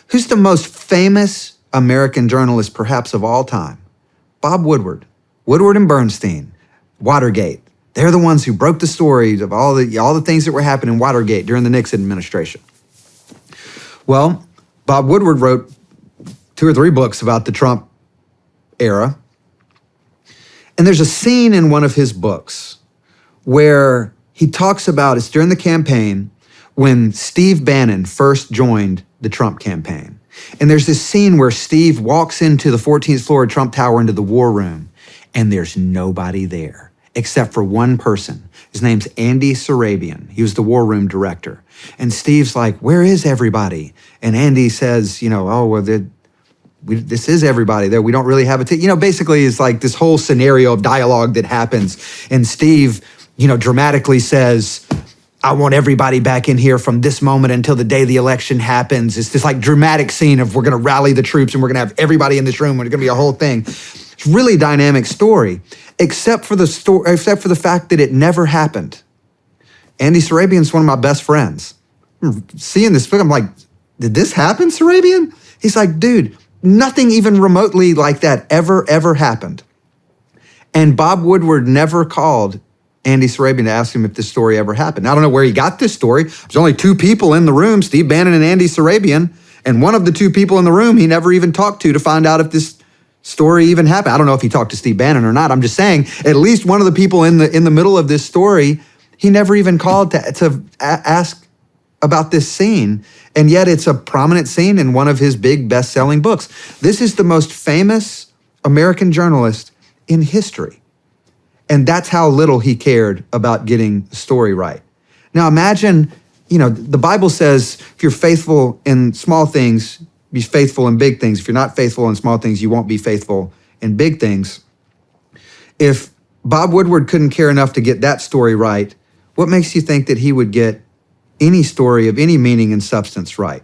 Who's the most famous American journalist perhaps of all time? Bob Woodward. Woodward and Bernstein. Watergate. They're the ones who broke the stories of all the things that were happening in Watergate during the Nixon administration. Well, Bob Woodward wrote 2 or 3 books about the Trump era. And there's a scene in one of his books where he talks about, it's during the campaign, when Steve Bannon first joined the Trump campaign. And there's this scene where Steve walks into the 14th floor of Trump Tower into the war room, and there's nobody there except for one person. His name's Andy Sarabian. He was the war room director. And Steve's like, where is everybody? And Andy says, oh, well, this is everybody there. We don't really have a basically it's like this whole scenario of dialogue that happens. And Steve, dramatically says, I want everybody back in here from this moment until the day the election happens. It's this like dramatic scene of we're going to rally the troops and we're going to have everybody in this room and it's going to be a whole thing. It's a really dynamic story, except for the fact that it never happened. Andy Sarabian's one of my best friends. Seeing this book, I'm like, did this happen, Sarabian? He's like, dude, nothing even remotely like that ever happened. And Bob Woodward never called Andy Sarabian to ask him if this story ever happened. I don't know where he got this story. There's only 2 people in the room, Steve Bannon and Andy Sarabian. And one of the 2 people in the room he never even talked to find out if this story even happened. I don't know if he talked to Steve Bannon or not. I'm just saying at least one of the people in the middle of this story, he never even called to ask about this scene. And yet it's a prominent scene in one of his big best-selling books. This is the most famous American journalist in history. And that's how little he cared about getting the story right. Now imagine, the Bible says if you're faithful in small things, be faithful in big things. If you're not faithful in small things, you won't be faithful in big things. If Bob Woodward couldn't care enough to get that story right, what makes you think that he would get any story of any meaning and substance right?